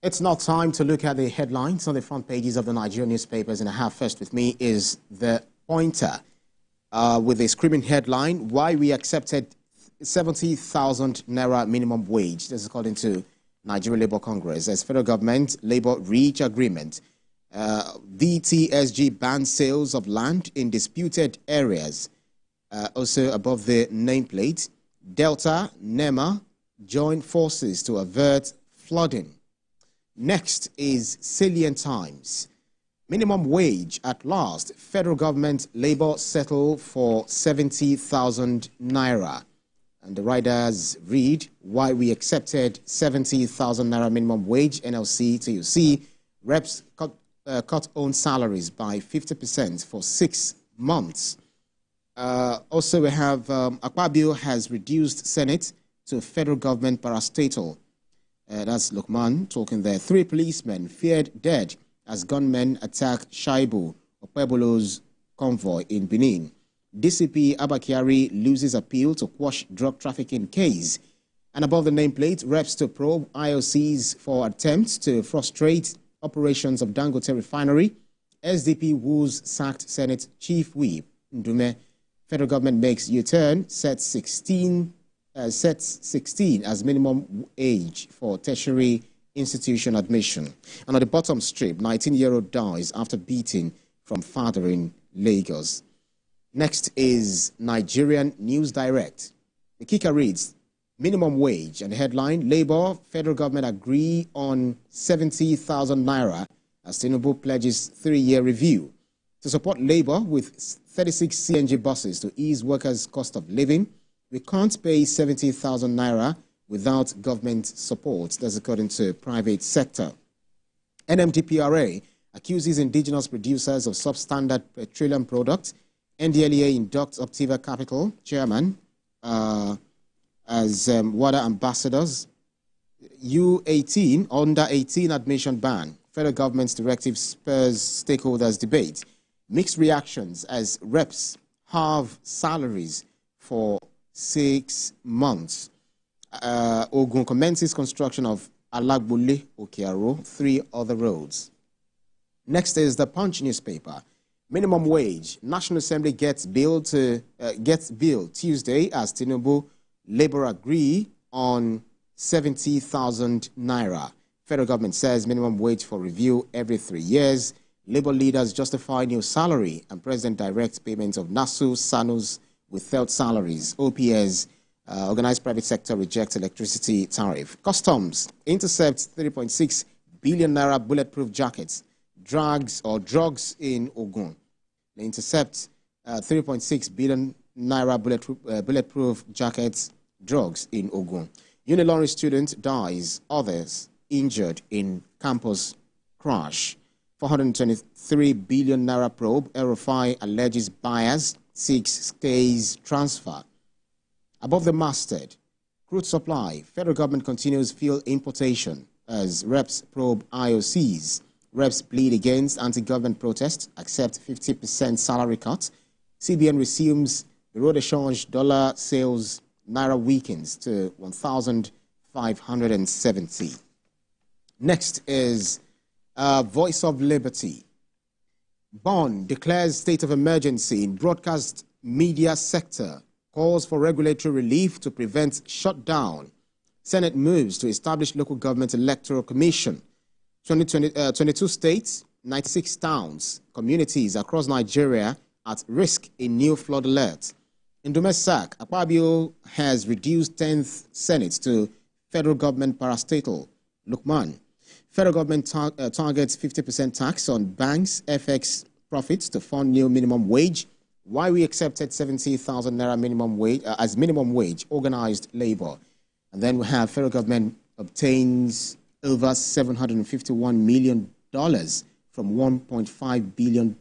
It's now time to look at the headlines on the front pages of the Nigerian newspapers, and I have first with me is the Pointer with a screaming headline, Why We Accepted 70,000 Naira Minimum Wage. This is according to Nigeria Labour Congress. As federal government, Labour reach agreement. DTSG bans sales of land in disputed areas. Also above the nameplate, Delta, NEMA join forces to avert flooding. Next is Salient Times. Minimum wage at last. Federal government Labour settle for 70,000 Naira. And the riders read, Why we accepted 70,000 Naira minimum wage. NLC, TUC, reps cut own salaries by 50% for 6 months. Also, we have Akpabio has reduced Senate to federal government parastatal. That's Lukman talking there. 3 policemen feared dead as gunmen attack Shaibu, Opebolo's convoy in Benin. DCP Abakiari loses appeal to quash drug trafficking case. And above the nameplate, reps to probe IOCs for attempts to frustrate operations of Dangote refinery. SDP woos sacked Senate Chief Whip. Ndume, federal government makes U-turn, sets 16 as minimum age for tertiary institution admission. And at the bottom strip, 19-year-old dies after beating from father in Lagos. Next is Nigerian News Direct. The kicker reads, minimum wage, and the headline, Labour, federal government agree on 70,000 Naira as Tinubu pledges 3-year review. To support Labour with 36 CNG buses to ease workers' cost of living, we can't pay 70,000 Naira without government support. That's according to private sector. NMDPRA accuses indigenous producers of substandard petroleum products. NDLEA inducts Optiva Capital chairman as water ambassadors. U18 under 18 admission ban. Federal government's directive spurs stakeholders debate. Mixed reactions as reps halve salaries for 6 months. Ogun commences construction of Alagbole, Okearo, 3 other roads. Next is the Punch newspaper. Minimum wage. National Assembly gets bill Tuesday as Tinubu Labour agree on 70,000 Naira. Federal government says minimum wage for review every 3 years. Labour leaders justify new salary and President directs payments of NASU, SANUs without salaries. OPS, organized private sector rejects electricity tariff. Customs intercepts 3.6 billion Naira bulletproof jackets. Drugs in Ogun. They intercept 3.6 billion Naira bulletproof jackets, drugs in Ogun. Unilorin student dies, others injured in campus crash. 423 billion Naira probe, RFI alleges bias, seeks stays transfer. Above the masthead, crude supply, federal government continues fuel importation as reps probe IOCs. Reps plead against anti-government protests, accept 50% salary cut. CBN resumes the road exchange dollar sales, Naira weakens to 1,570. Next is Voice of Liberty. Bonn declares state of emergency in broadcast media sector, calls for regulatory relief to prevent shutdown. Senate moves to establish local government electoral commission. 22 states, 96 towns, communities across Nigeria at risk in new flood alert. In Dumesak, Akpabio has reduced 10th Senate to federal government parastatal. Lukman, federal government targets 50% tax on banks, FX profits to fund new minimum wage. Why we accepted 70,000 Naira minimum wage as minimum wage, organized labor. And then we have federal government obtains over $751 million from $1.5 billion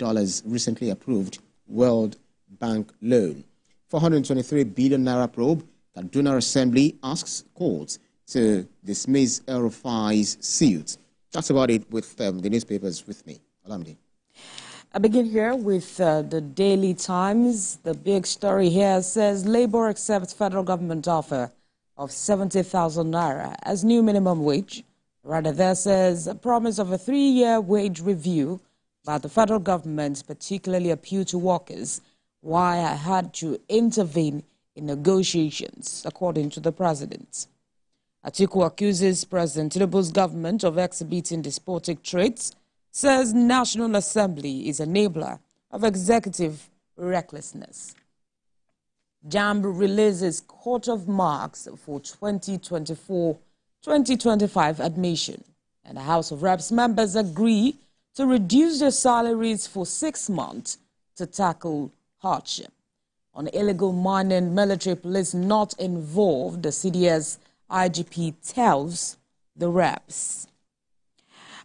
recently approved World Bank loan. 423 billion Naira probe. Kaduna Assembly asks courts to dismiss El-Rufai's suit. That's about it with the newspapers with me. Olamide. I begin here with the Daily Times. The big story here says Labour accepts federal government offer of 70,000 Naira as new minimum wage. Rather, there says a promise of a 3-year wage review by the federal government particularly appealed to workers, why I had to intervene in negotiations, according to the president. Atiku accuses President Tinubu's government of exhibiting despotic traits, says National Assembly is enabler of executive recklessness. JAMB releases cut of marks for 2024-2025 admission, and the House of Reps members agree to reduce their salaries for 6 months to tackle hardship. On illegal mining, military police not involved, the CDS IGP tells the reps.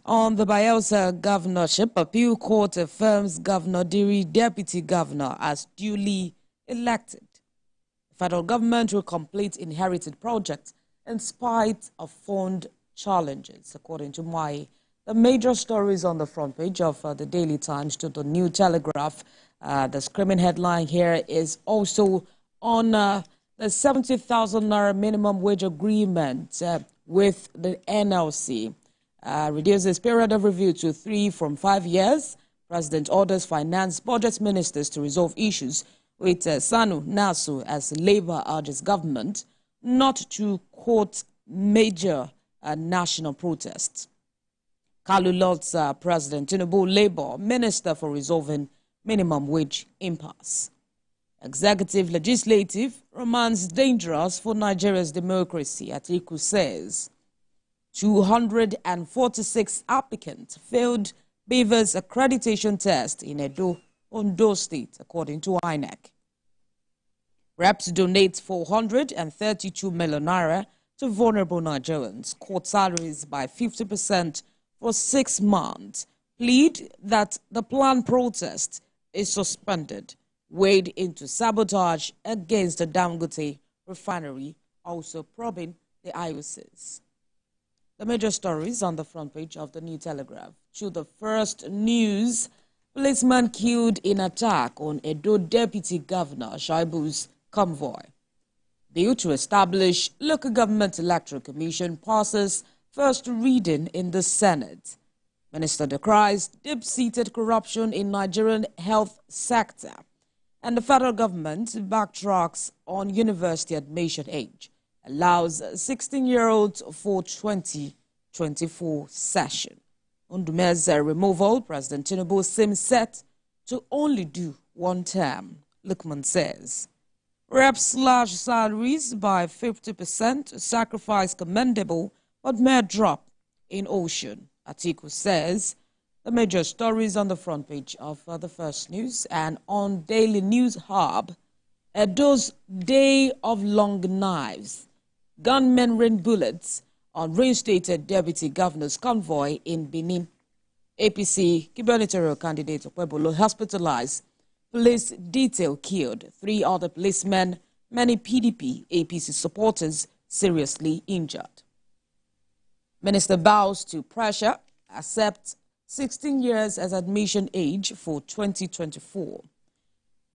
On the Bayelsa governorship, appeal court affirms Governor Diri deputy governor as duly elected. The federal government will complete inherited projects in spite of fund challenges, according to Mai. The major stories on the front page of the Daily Times to the New Telegraph. The screaming headline here is also on the 70,000 naira minimum wage agreement with the NLC. Reduces period of review to 3 from 5 years. President orders finance budget ministers to resolve issues with Sanu Nasu as Labour urges government not to quote major national protests. Kalu Lord's President Tinubu Labour Minister for resolving minimum wage impasse. Executive Legislative remains dangerous for Nigeria's democracy, Atiku says. 246 applicants failed Beaver's accreditation test in Edo, Ondo State, according to INEC. Reps donate 432 million naira to vulnerable Nigerians, cut salaries by 50% for 6 months, plead that the planned protest is suspended, wade into sabotage against the Dangote refinery, also probing the IOCs. The major stories on the front page of the New Telegraph. To the first news, policeman killed in attack on Edo Deputy Governor Shaibu's convoy. Bill to establish local government electoral commission passes first reading in the Senate. Minister decries deep-seated corruption in Nigerian health sector. And the federal government backtracks on university admission age. Allows 16-year-olds for 2024 session. Undume's removal, President Tinubu seems set to only do 1 term, Lukman says. Reps slash salaries by 50%, sacrifice commendable, but mere drop in ocean, Atiku says. The major stories on the front page of the first news and on Daily News Hub. Edo's Day of Long Knives. Gunmen rain bullets on reinstated deputy governor's convoy in Benin. APC gubernatorial candidate Okwebolo hospitalized. Police detail killed. 3 other policemen, many PDP APC supporters seriously injured. Minister bows to pressure, accepts 16 years as admission age for 2024.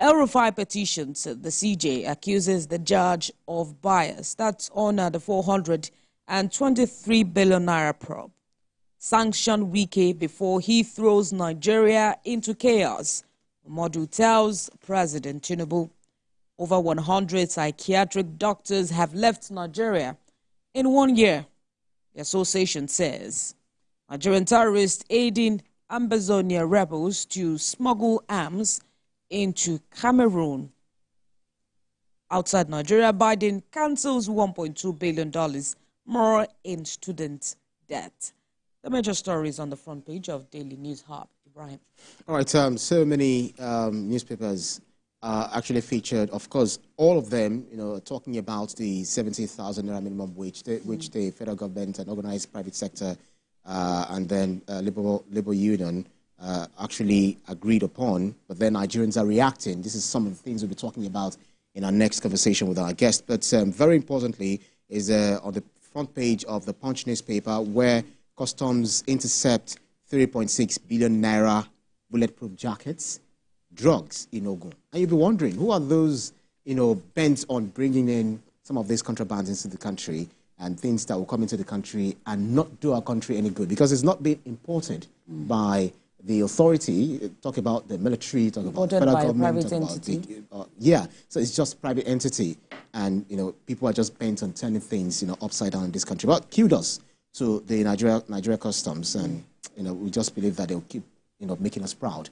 El-Rufai petitions the CJ accuses the judge of bias. That's on the 423 billion naira probe. Sanction Wike before he throws Nigeria into chaos. Modu tells President Tinubu. Over 100 psychiatric doctors have left Nigeria in 1 year, the association says. Nigerian terrorists aiding Ambazonia rebels to smuggle arms into Cameroon. Outside Nigeria, Biden cancels $1.2 billion more in student debt. The major stories on the front page of Daily News Hub. Ibraheem. All right, so many newspapers actually featured, of course, all of them, talking about the 70,000 naira minimum wage, which the federal government and organized private sector and then labor union actually agreed upon, but then Nigerians are reacting. This is some of the things we'll be talking about in our next conversation with our guest. But very importantly is on the front page of the Punch newspaper, where customs intercept 3.6 billion naira bulletproof jackets, drugs in Ogun. And you'll be wondering, who are those, bent on bringing in some of these contrabands into the country? and things that will come into the country and not do our country any good, because it's not being imported by the authority. Talk about the military, talk about the federal government, talk about the, so it's just private entity, and people are just bent on turning things upside down in this country. But kudos to the Nigeria Customs, and we just believe that they'll keep making us proud.